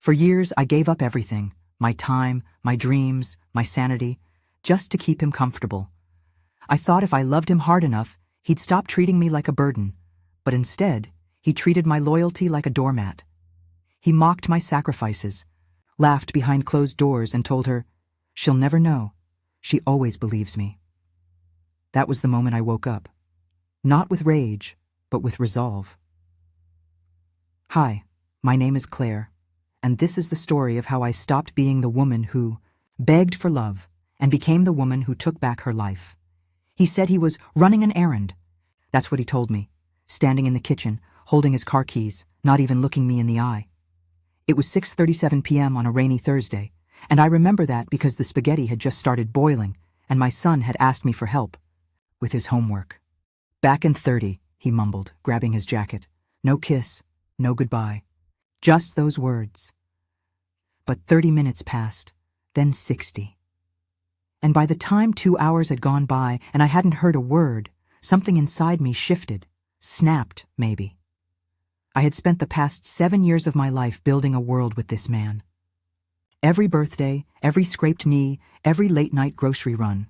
For years, I gave up everything, my time, my dreams, my sanity, just to keep him comfortable. I thought if I loved him hard enough, he'd stop treating me like a burden, but instead, he treated my loyalty like a doormat. He mocked my sacrifices, laughed behind closed doors and told her, "She'll never know. She always believes me." That was the moment I woke up. Not with rage, but with resolve. Hi, my name is Claire, and this is the story of how I stopped being the woman who begged for love and became the woman who took back her life. He said he was running an errand. That's what he told me, standing in the kitchen, holding his car keys, not even looking me in the eye. It was 6:37 p.m. on a rainy Thursday, and I remember that because the spaghetti had just started boiling, and my son had asked me for help with his homework. "Back in 30, he mumbled, grabbing his jacket. No kiss, no goodbye. Just those words. But 30 minutes passed, then 60. And by the time 2 hours had gone by and I hadn't heard a word, something inside me shifted, snapped, maybe. I had spent the past 7 years of my life building a world with this man. Every birthday, every scraped knee, every late-night grocery run.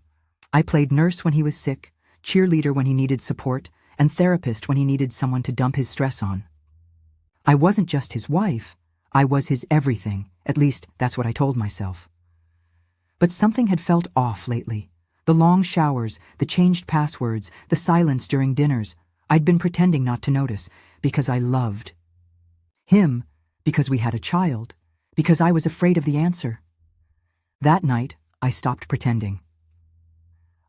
I played nurse when he was sick, cheerleader when he needed support, and therapist when he needed someone to dump his stress on. I wasn't just his wife, I was his everything, at least that's what I told myself. But something had felt off lately. The long showers, the changed passwords, the silence during dinners. I'd been pretending not to notice, because I loved him, because we had a child, because I was afraid of the answer. That night, I stopped pretending.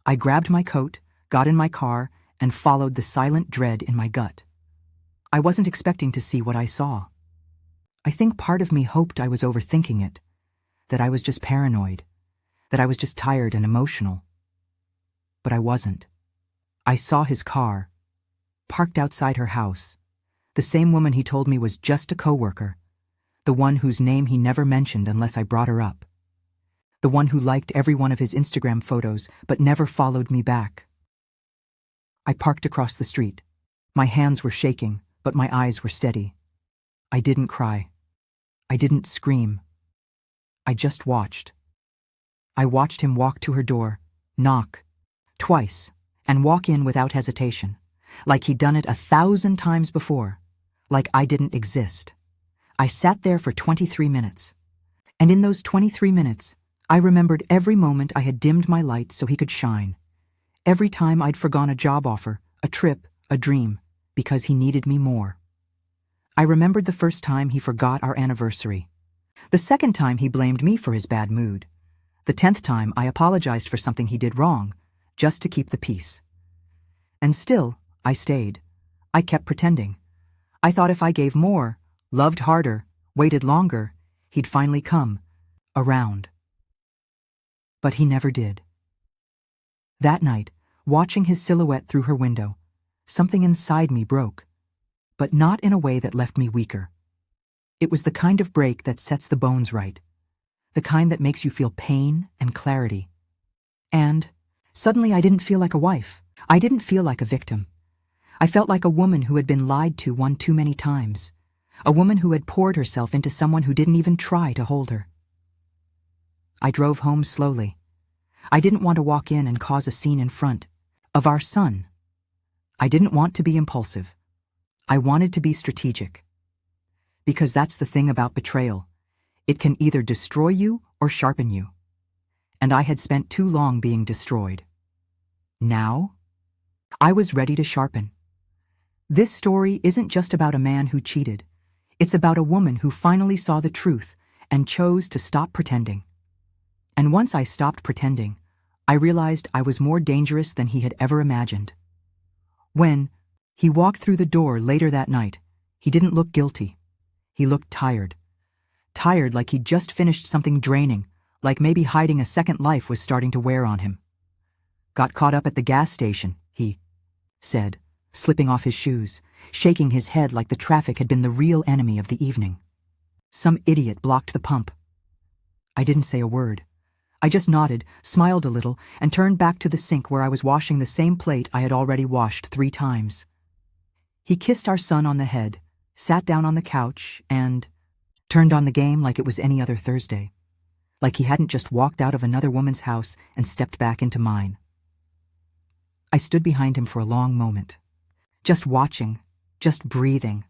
I grabbed my coat, got in my car, and followed the silent dread in my gut. I wasn't expecting to see what I saw. I think part of me hoped I was overthinking it, that I was just paranoid, that I was just tired and emotional. But I wasn't. I saw his car, parked outside her house, the same woman he told me was just a coworker, the one whose name he never mentioned unless I brought her up, the one who liked every one of his Instagram photos but never followed me back. I parked across the street. My hands were shaking, but my eyes were steady. I didn't cry. I didn't scream. I just watched. I watched him walk to her door, knock, twice, and walk in without hesitation, like he'd done it 1,000 times before, like I didn't exist. I sat there for 23 minutes, and in those 23 minutes, I remembered every moment I had dimmed my light so he could shine, every time I'd forgone a job offer, a trip, a dream, because he needed me more. I remembered the first time he forgot our anniversary, the second time he blamed me for his bad mood, the 10th time I apologized for something he did wrong, just to keep the peace. And still, I stayed. I kept pretending. I thought if I gave more, loved harder, waited longer, he'd finally come around. But he never did. That night, watching his silhouette through her window, something inside me broke, but not in a way that left me weaker. It was the kind of break that sets the bones right, the kind that makes you feel pain and clarity. And suddenly I didn't feel like a wife. I didn't feel like a victim. I felt like a woman who had been lied to one too many times, a woman who had poured herself into someone who didn't even try to hold her. I drove home slowly. I didn't want to walk in and cause a scene in front of our son. I didn't want to be impulsive. I wanted to be strategic. Because that's the thing about betrayal. It can either destroy you or sharpen you. And I had spent too long being destroyed. Now, I was ready to sharpen. This story isn't just about a man who cheated. It's about a woman who finally saw the truth and chose to stop pretending. And once I stopped pretending, I realized I was more dangerous than he had ever imagined. When he walked through the door later that night, he didn't look guilty. He looked tired. Tired like he'd just finished something draining, like maybe hiding a second life was starting to wear on him. "Got caught up at the gas station," he said, slipping off his shoes, shaking his head like the traffic had been the real enemy of the evening. "Some idiot blocked the pump." I didn't say a word. I just nodded, smiled a little, and turned back to the sink where I was washing the same plate I had already washed 3 times. He kissed our son on the head, sat down on the couch, and turned on the game like it was any other Thursday, like he hadn't just walked out of another woman's house and stepped back into mine. I stood behind him for a long moment, just watching, just breathing.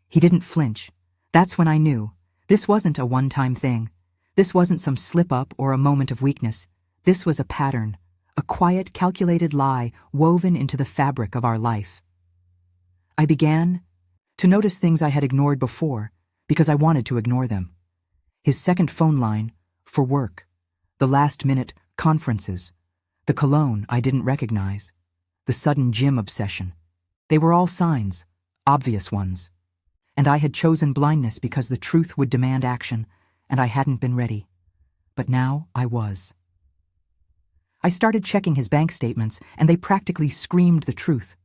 He didn't flinch. That's when I knew. This wasn't a one-time thing. This wasn't some slip-up or a moment of weakness. This was a pattern, a quiet, calculated lie woven into the fabric of our life. I began to notice things I had ignored before because I wanted to ignore them. His second phone line, for work, the last-minute conferences, the cologne I didn't recognize, the sudden gym obsession. They were all signs, obvious ones. And I had chosen blindness because the truth would demand action, and I hadn't been ready. But now I was. I started checking his bank statements, and they practically screamed the truth.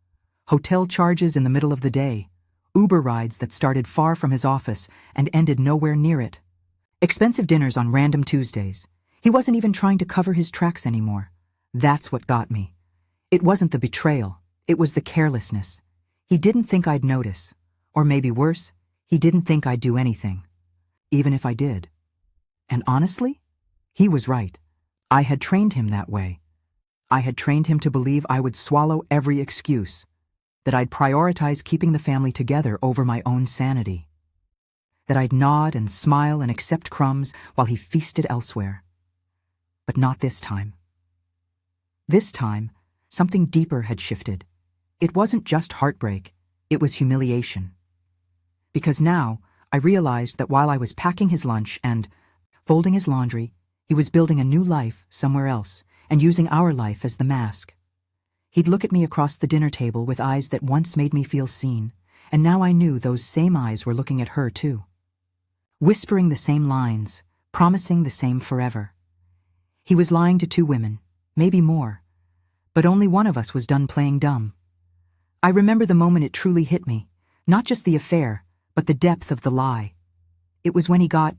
Hotel charges in the middle of the day, Uber rides that started far from his office and ended nowhere near it. Expensive dinners on random Tuesdays. He wasn't even trying to cover his tracks anymore. That's what got me. It wasn't the betrayal, it was the carelessness. He didn't think I'd notice. Or maybe worse, he didn't think I'd do anything. Even if I did. And honestly, he was right. I had trained him that way. I had trained him to believe I would swallow every excuse, that I'd prioritize keeping the family together over my own sanity, that I'd nod and smile and accept crumbs while he feasted elsewhere. But not this time. This time, something deeper had shifted. It wasn't just heartbreak, it was humiliation. Because now, I realized that while I was packing his lunch and folding his laundry, he was building a new life somewhere else and using our life as the mask. He'd look at me across the dinner table with eyes that once made me feel seen, and now I knew those same eyes were looking at her too. Whispering the same lines, promising the same forever. He was lying to two women, maybe more, but only one of us was done playing dumb. I remember the moment it truly hit me, not just the affair, but the depth of the lie. It was when he got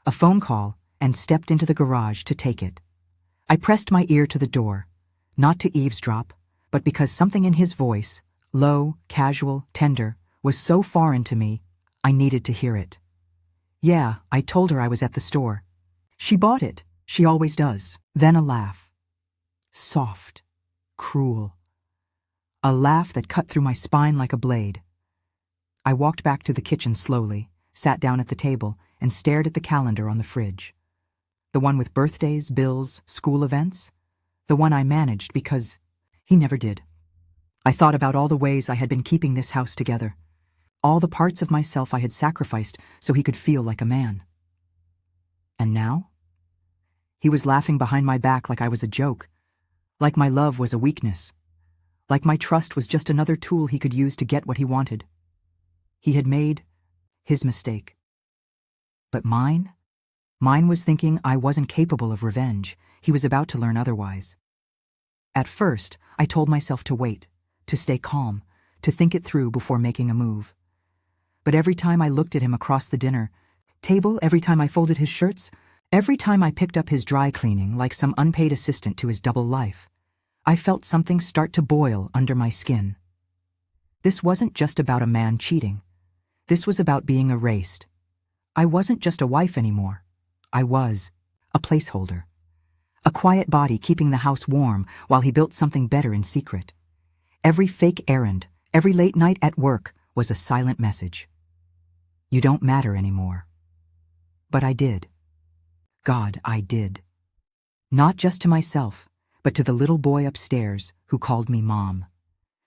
a phone call and stepped into the garage to take it. I pressed my ear to the door, not to eavesdrop, but because something in his voice, low, casual, tender, was so foreign to me, I needed to hear it. Yeah, I told her I was at the store. She bought it, she always does. Then a laugh. Soft, cruel. A laugh that cut through my spine like a blade. I walked back to the kitchen slowly, sat down at the table, and stared at the calendar on the fridge. The one with birthdays, bills, school events. The one I managed because he never did. I thought about all the ways I had been keeping this house together. All the parts of myself I had sacrificed so he could feel like a man. And now? He was laughing behind my back like I was a joke, like my love was a weakness, like my trust was just another tool he could use to get what he wanted. He had made his mistake. But mine? Mine was thinking I wasn't capable of revenge. He was about to learn otherwise. At first, I told myself to wait, to stay calm, to think it through before making a move. But every time I looked at him across the dinner table, every time I folded his shirts, every time I picked up his dry cleaning like some unpaid assistant to his double life, I felt something start to boil under my skin. This wasn't just about a man cheating. This was about being erased. I wasn't just a wife anymore. I was a placeholder. A quiet body keeping the house warm while he built something better in secret. Every fake errand, every late night at work was a silent message. You don't matter anymore. But I did. God, I did. Not just to myself, but to the little boy upstairs who called me Mom.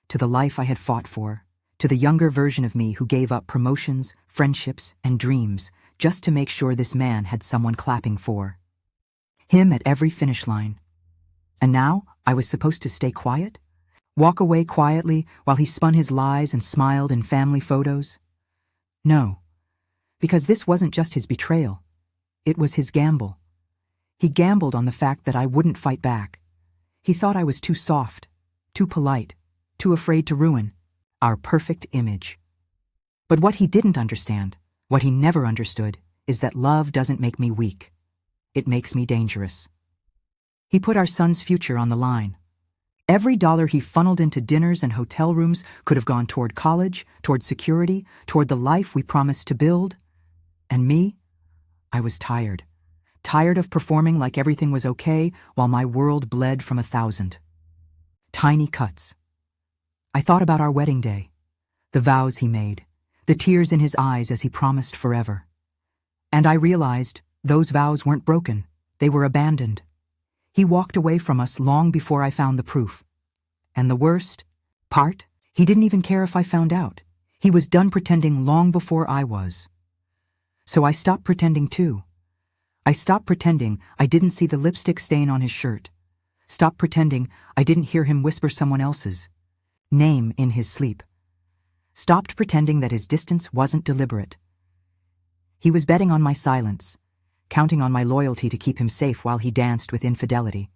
To the life I had fought for. To the younger version of me who gave up promotions, friendships, and dreams just to make sure this man had someone clapping for. Him at every finish line. And now I was supposed to stay quiet? Walk away quietly while he spun his lies and smiled in family photos? No, because this wasn't just his betrayal. It was his gamble. He gambled on the fact that I wouldn't fight back. He thought I was too soft, too polite, too afraid to ruin our perfect image. But what he didn't understand, what he never understood, is that love doesn't make me weak. It makes me dangerous. He put our son's future on the line. Every dollar he funneled into dinners and hotel rooms could have gone toward college, toward security, toward the life we promised to build. And me? I was tired. Tired of performing like everything was okay while my world bled from 1,000 tiny cuts. I thought about our wedding day, the vows he made, the tears in his eyes as he promised forever. And I realized those vows weren't broken, they were abandoned. He walked away from us long before I found the proof. And the worst part? He didn't even care if I found out. He was done pretending long before I was. So I stopped pretending too. I stopped pretending I didn't see the lipstick stain on his shirt. Stopped pretending I didn't hear him whisper someone else's name in his sleep. Stopped pretending that his distance wasn't deliberate. He was betting on my silence, counting on my loyalty to keep him safe while he danced with infidelity.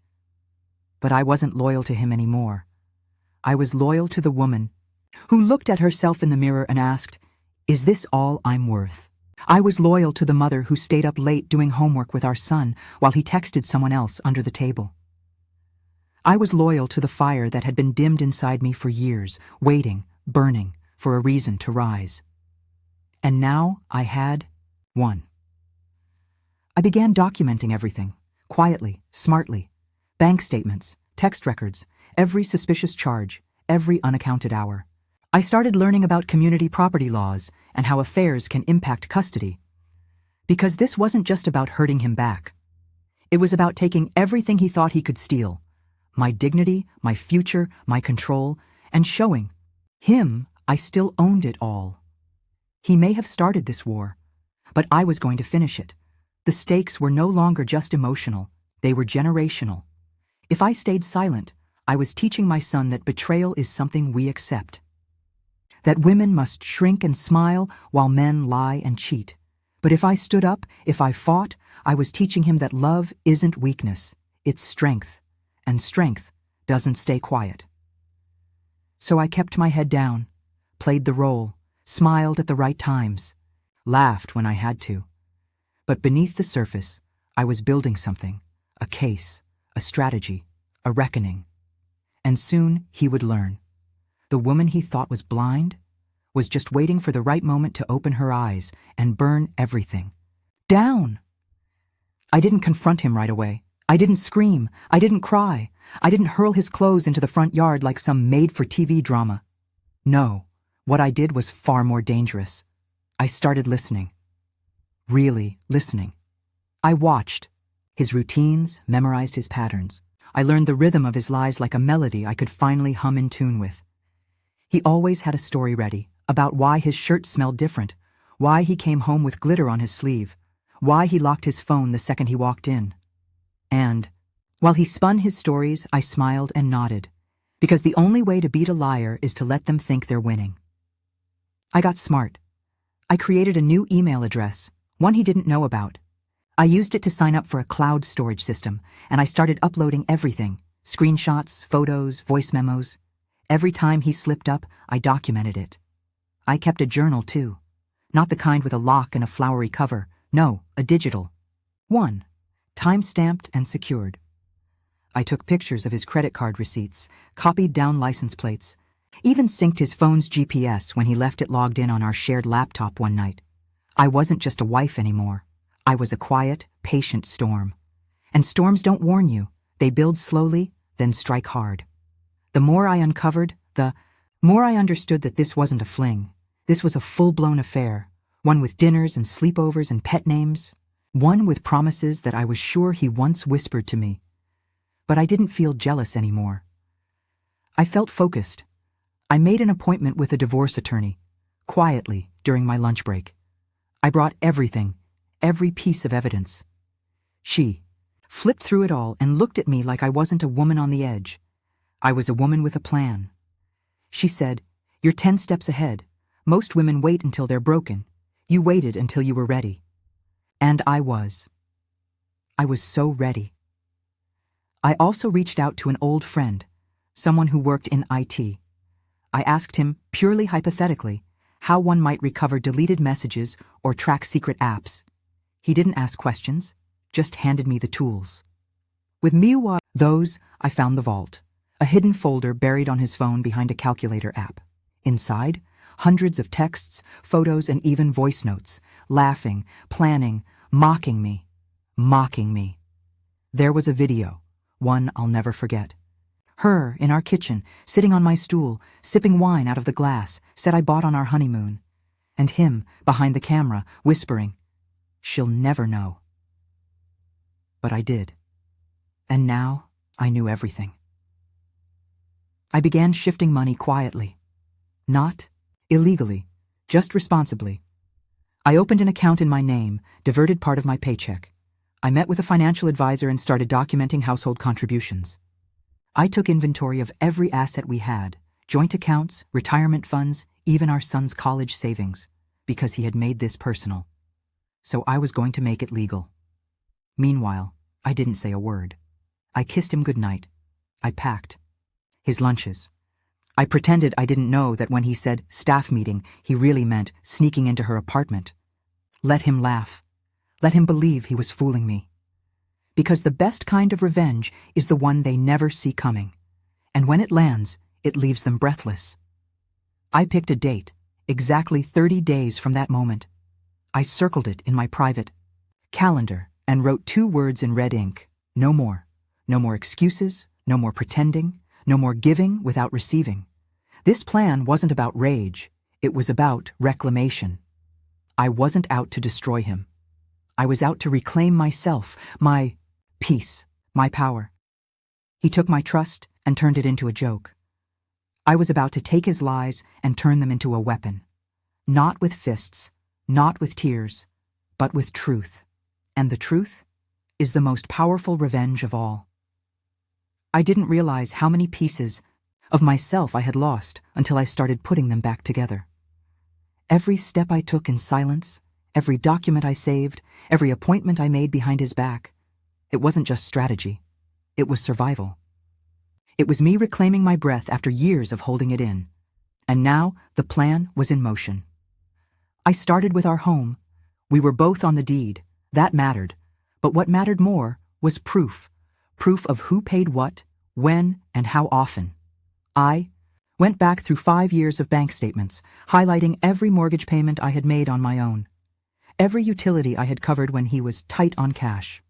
But I wasn't loyal to him anymore. I was loyal to the woman who looked at herself in the mirror and asked, "Is this all I'm worth?" I was loyal to the mother who stayed up late doing homework with our son while he texted someone else under the table. I was loyal to the fire that had been dimmed inside me for years, waiting, burning, for a reason to rise. And now I had one. I began documenting everything, quietly, smartly. Bank statements, text records, every suspicious charge, every unaccounted hour. I started learning about community property laws and how affairs can impact custody. Because this wasn't just about hurting him back. It was about taking everything he thought he could steal, my dignity, my future, my control, and showing him I still owned it all. He may have started this war, but I was going to finish it. The stakes were no longer just emotional, they were generational. If I stayed silent, I was teaching my son that betrayal is something we accept. That women must shrink and smile while men lie and cheat. But if I stood up, if I fought, I was teaching him that love isn't weakness, it's strength, and strength doesn't stay quiet. So I kept my head down, played the role, smiled at the right times, laughed when I had to. But beneath the surface, I was building something, a case, a strategy, a reckoning. And soon he would learn. The woman he thought was blind was just waiting for the right moment to open her eyes and burn everything down. I didn't confront him right away. I didn't scream. I didn't cry. I didn't hurl his clothes into the front yard like some made-for-TV drama. No, what I did was far more dangerous. I started listening. Really listening. I watched his routines, memorized his patterns. I learned the rhythm of his lies like a melody I could finally hum in tune with. He always had a story ready about why his shirt smelled different, why he came home with glitter on his sleeve, why he locked his phone the second he walked in. And, while he spun his stories, I smiled and nodded, because the only way to beat a liar is to let them think they're winning. I got smart. I created a new email address, one he didn't know about. I used it to sign up for a cloud storage system, and I started uploading everything, screenshots, photos, voice memos. Every time he slipped up, I documented it. I kept a journal too. Not the kind with a lock and a flowery cover. No, a digital one, time-stamped and secured. I took pictures of his credit card receipts, copied down license plates, even synced his phone's GPS when he left it logged in on our shared laptop one night. I wasn't just a wife anymore. I was a quiet, patient storm. And storms don't warn you. They build slowly, then strike hard. The more I uncovered, the more I understood that this wasn't a fling. This was a full-blown affair, one with dinners and sleepovers and pet names, one with promises that I was sure he once whispered to me. But I didn't feel jealous anymore. I felt focused. I made an appointment with a divorce attorney, quietly, during my lunch break. I brought everything, every piece of evidence. She flipped through it all and looked at me like I wasn't a woman on the edge. I was a woman with a plan. She said, "You're 10 steps ahead. Most women wait until they're broken. You waited until you were ready." And I was. I was so ready. I also reached out to an old friend, someone who worked in IT. I asked him, purely hypothetically, how one might recover deleted messages or track secret apps. He didn't ask questions, just handed me the tools. With those, I found the vault. A hidden folder buried on his phone behind a calculator app. Inside, hundreds of texts, photos, and even voice notes, laughing, planning, mocking me. Mocking me. There was a video, one I'll never forget. Her, in our kitchen, sitting on my stool, sipping wine out of the glass, said I bought on our honeymoon. And him, behind the camera, whispering, "She'll never know." But I did. And now I knew everything. I began shifting money quietly. Not illegally, just responsibly. I opened an account in my name, diverted part of my paycheck. I met with a financial advisor and started documenting household contributions. I took inventory of every asset we had, joint accounts, retirement funds, even our son's college savings, because he had made this personal. So I was going to make it legal. Meanwhile, I didn't say a word. I kissed him goodnight. I packed his lunches. I pretended I didn't know that when he said staff meeting, he really meant sneaking into her apartment. Let him laugh. Let him believe he was fooling me. Because the best kind of revenge is the one they never see coming. And when it lands, it leaves them breathless. I picked a date, exactly 30 days from that moment. I circled it in my private calendar and wrote 2 words in red ink. No more. No more excuses, no more pretending, no more giving without receiving. This plan wasn't about rage. It was about reclamation. I wasn't out to destroy him. I was out to reclaim myself, my peace, my power. He took my trust and turned it into a joke. I was about to take his lies and turn them into a weapon. Not with fists, not with tears, but with truth. And the truth is the most powerful revenge of all. I didn't realize how many pieces of myself I had lost until I started putting them back together. Every step I took in silence, every document I saved, every appointment I made behind his back, it wasn't just strategy. It was survival. It was me reclaiming my breath after years of holding it in. And now the plan was in motion. I started with our home. We were both on the deed. That mattered. But what mattered more was proof. Proof of who paid what, when, and how often. I went back through 5 years of bank statements, highlighting every mortgage payment I had made on my own, every utility I had covered when he was tight on cash,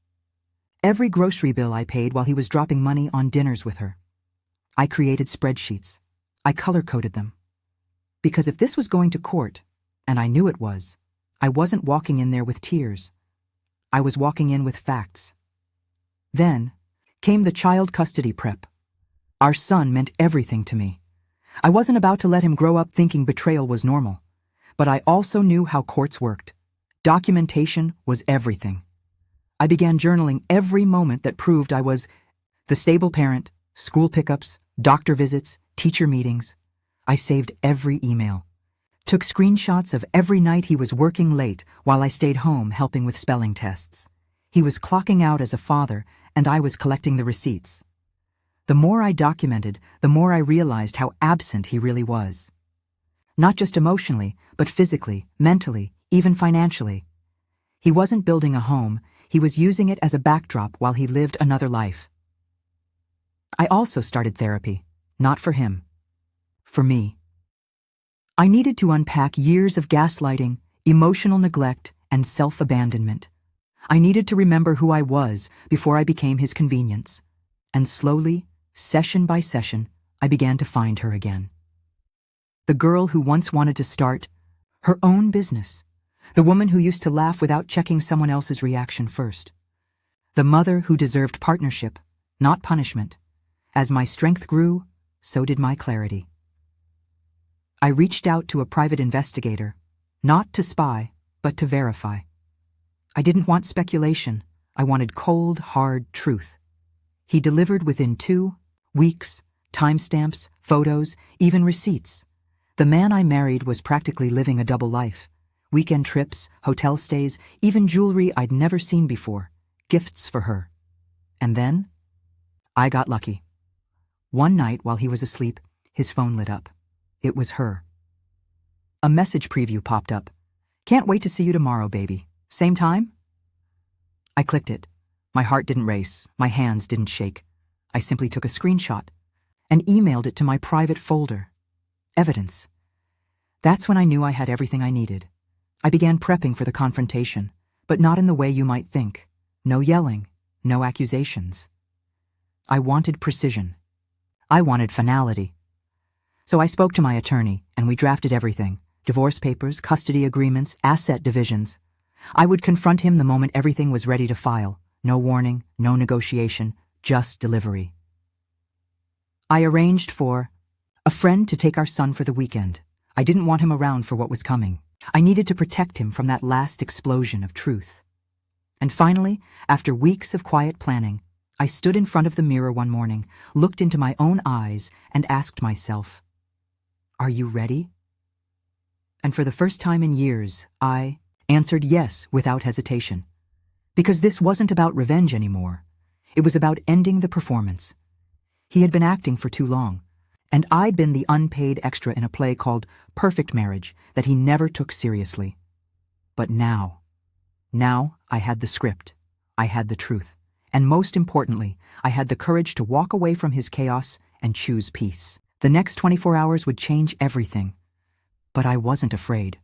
every grocery bill I paid while he was dropping money on dinners with her. I created spreadsheets. I color-coded them. Because if this was going to court, and I knew it was, I wasn't walking in there with tears. I was walking in with facts. Then came the child custody prep. Our son meant everything to me. I wasn't about to let him grow up thinking betrayal was normal. But I also knew how courts worked. Documentation was everything. I began journaling every moment that proved I was the stable parent, school pickups, doctor visits, teacher meetings. I saved every email. Took screenshots of every night he was working late while I stayed home helping with spelling tests. He was clocking out as a father, and I was collecting the receipts. The more I documented, the more I realized how absent he really was. Not just emotionally, but physically, mentally, even financially. He wasn't building a home, he was using it as a backdrop while he lived another life. I also started therapy, not for him, for me. I needed to unpack years of gaslighting, emotional neglect, and self-abandonment. I needed to remember who I was before I became his convenience. And slowly, session by session, I began to find her again. The girl who once wanted to start her own business. The woman who used to laugh without checking someone else's reaction first. The mother who deserved partnership, not punishment. As my strength grew, so did my clarity. I reached out to a private investigator, not to spy, but to verify. I didn't want speculation. I wanted cold, hard truth. He delivered within 2 weeks, timestamps, photos, even receipts. The man I married was practically living a double life. Weekend trips, hotel stays, even jewelry I'd never seen before. Gifts for her. And then, I got lucky. One night while he was asleep, his phone lit up. It was her. A message preview popped up. "Can't wait to see you tomorrow, baby. Same time?" I clicked it. My heart didn't race. My hands didn't shake. I simply took a screenshot and emailed it to my private folder. Evidence. That's when I knew I had everything I needed. I began prepping for the confrontation, but not in the way you might think. No yelling, no accusations. I wanted precision. I wanted finality. So I spoke to my attorney, and we drafted everything: divorce papers, custody agreements, asset divisions. I would confront him the moment everything was ready to file. No warning, no negotiation, just delivery. I arranged for a friend to take our son for the weekend. I didn't want him around for what was coming. I needed to protect him from that last explosion of truth. And finally, after weeks of quiet planning, I stood in front of the mirror one morning, looked into my own eyes, and asked myself, "Are you ready?" And for the first time in years, I answered yes without hesitation. Because this wasn't about revenge anymore. It was about ending the performance. He had been acting for too long, and I'd been the unpaid extra in a play called Perfect Marriage that he never took seriously. But now I had the script, I had the truth, and most importantly, I had the courage to walk away from his chaos and choose peace. The next 24 hours would change everything. But I wasn't afraid.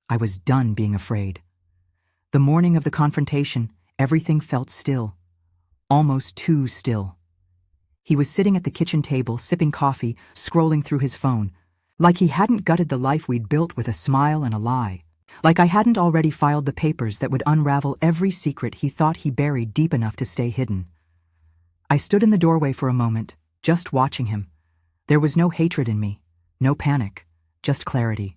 I was done being afraid. The morning of the confrontation, everything felt still. Almost too still. He was sitting at the kitchen table, sipping coffee, scrolling through his phone, like he hadn't gutted the life we'd built with a smile and a lie. Like I hadn't already filed the papers that would unravel every secret he thought he buried deep enough to stay hidden. I stood in the doorway for a moment, just watching him. There was no hatred in me, no panic, just clarity.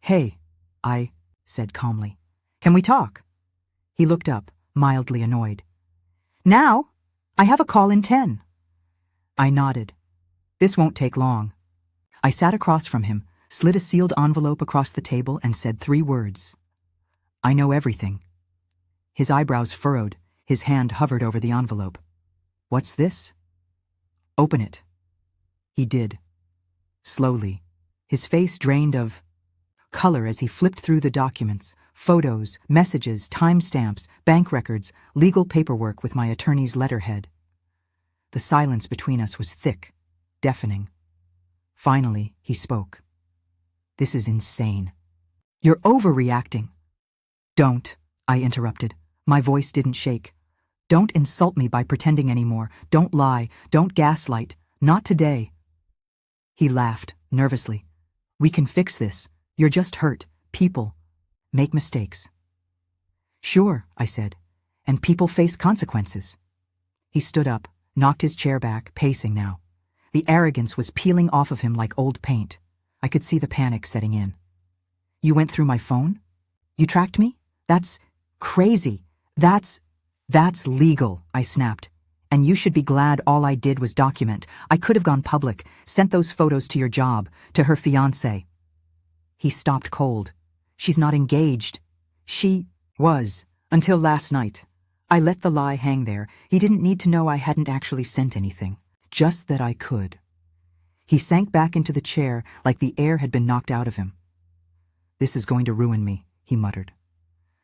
"Hey," I said calmly. "Can we talk?" He looked up, mildly annoyed. "Now? I have a call in 10. I nodded. "This won't take long." I sat across from him, slid a sealed envelope across the table, and said 3 words. "I know everything." His eyebrows furrowed, his hand hovered over the envelope. "What's this?" "Open it." He did. Slowly, his face drained of color as he flipped through the documents, photos, messages, timestamps, bank records, legal paperwork with my attorney's letterhead. The silence between us was thick, deafening. Finally, he spoke. "This is insane. You're overreacting." "Don't," I interrupted. My voice didn't shake. "Don't insult me by pretending anymore. Don't lie. Don't gaslight. Not today." He laughed, nervously. "We can fix this. You're just hurt. People make mistakes." "Sure," I said, "and people face consequences." He stood up, knocked his chair back, pacing now. The arrogance was peeling off of him like old paint. I could see the panic setting in. "You went through my phone? You tracked me? That's crazy. That's legal," I snapped. "And you should be glad all I did was document. I could have gone public, sent those photos to your job, to her fiancé." He stopped cold. "She's not engaged." "She was, until last night." I let the lie hang there. He didn't need to know I hadn't actually sent anything. Just that I could. He sank back into the chair like the air had been knocked out of him. "This is going to ruin me," he muttered.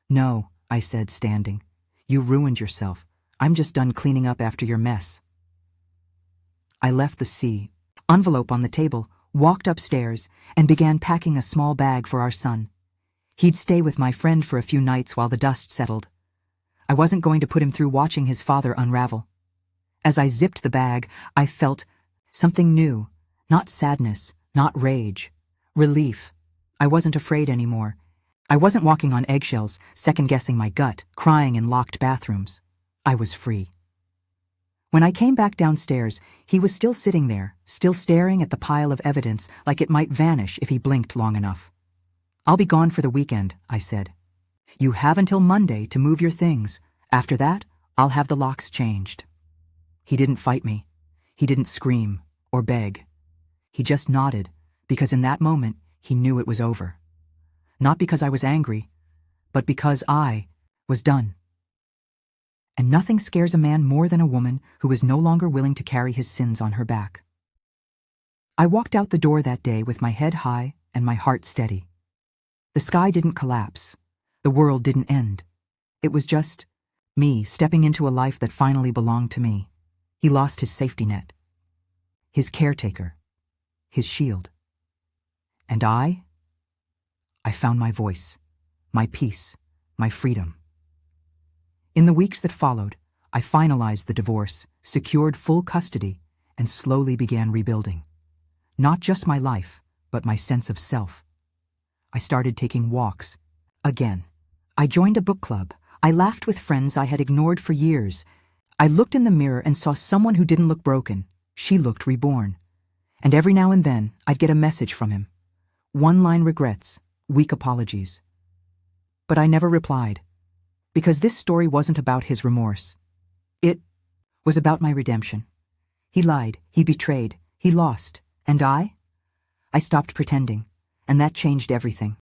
"No," I said, standing. "You ruined yourself. I'm just done cleaning up after your mess." I left the envelope on the table, walked upstairs, and began packing a small bag for our son. He'd stay with my friend for a few nights while the dust settled. I wasn't going to put him through watching his father unravel. As I zipped the bag, I felt something new. Not sadness, not rage. Relief. I wasn't afraid anymore. I wasn't walking on eggshells, second-guessing my gut, crying in locked bathrooms. I was free. When I came back downstairs, he was still sitting there, still staring at the pile of evidence like it might vanish if he blinked long enough. "I'll be gone for the weekend," I said. "You have until Monday to move your things. After that, I'll have the locks changed." He didn't fight me. He didn't scream or beg. He just nodded, because in that moment, he knew it was over. Not because I was angry, but because I was done. And nothing scares a man more than a woman who is no longer willing to carry his sins on her back. I walked out the door that day with my head high and my heart steady. The sky didn't collapse. The world didn't end. It was just me stepping into a life that finally belonged to me. He lost his safety net, his caretaker, his shield. And I I found my voice, my peace, my freedom. In the weeks that followed, I finalized the divorce, secured full custody, and slowly began rebuilding. Not just my life, but my sense of self. I started taking walks. Again. I joined a book club. I laughed with friends I had ignored for years. I looked in the mirror and saw someone who didn't look broken. She looked reborn. And every now and then, I'd get a message from him. One-line regrets, weak apologies. But I never replied, because this story wasn't about his remorse. It was about my redemption. He lied, he betrayed, he lost, and I stopped pretending, and that changed everything.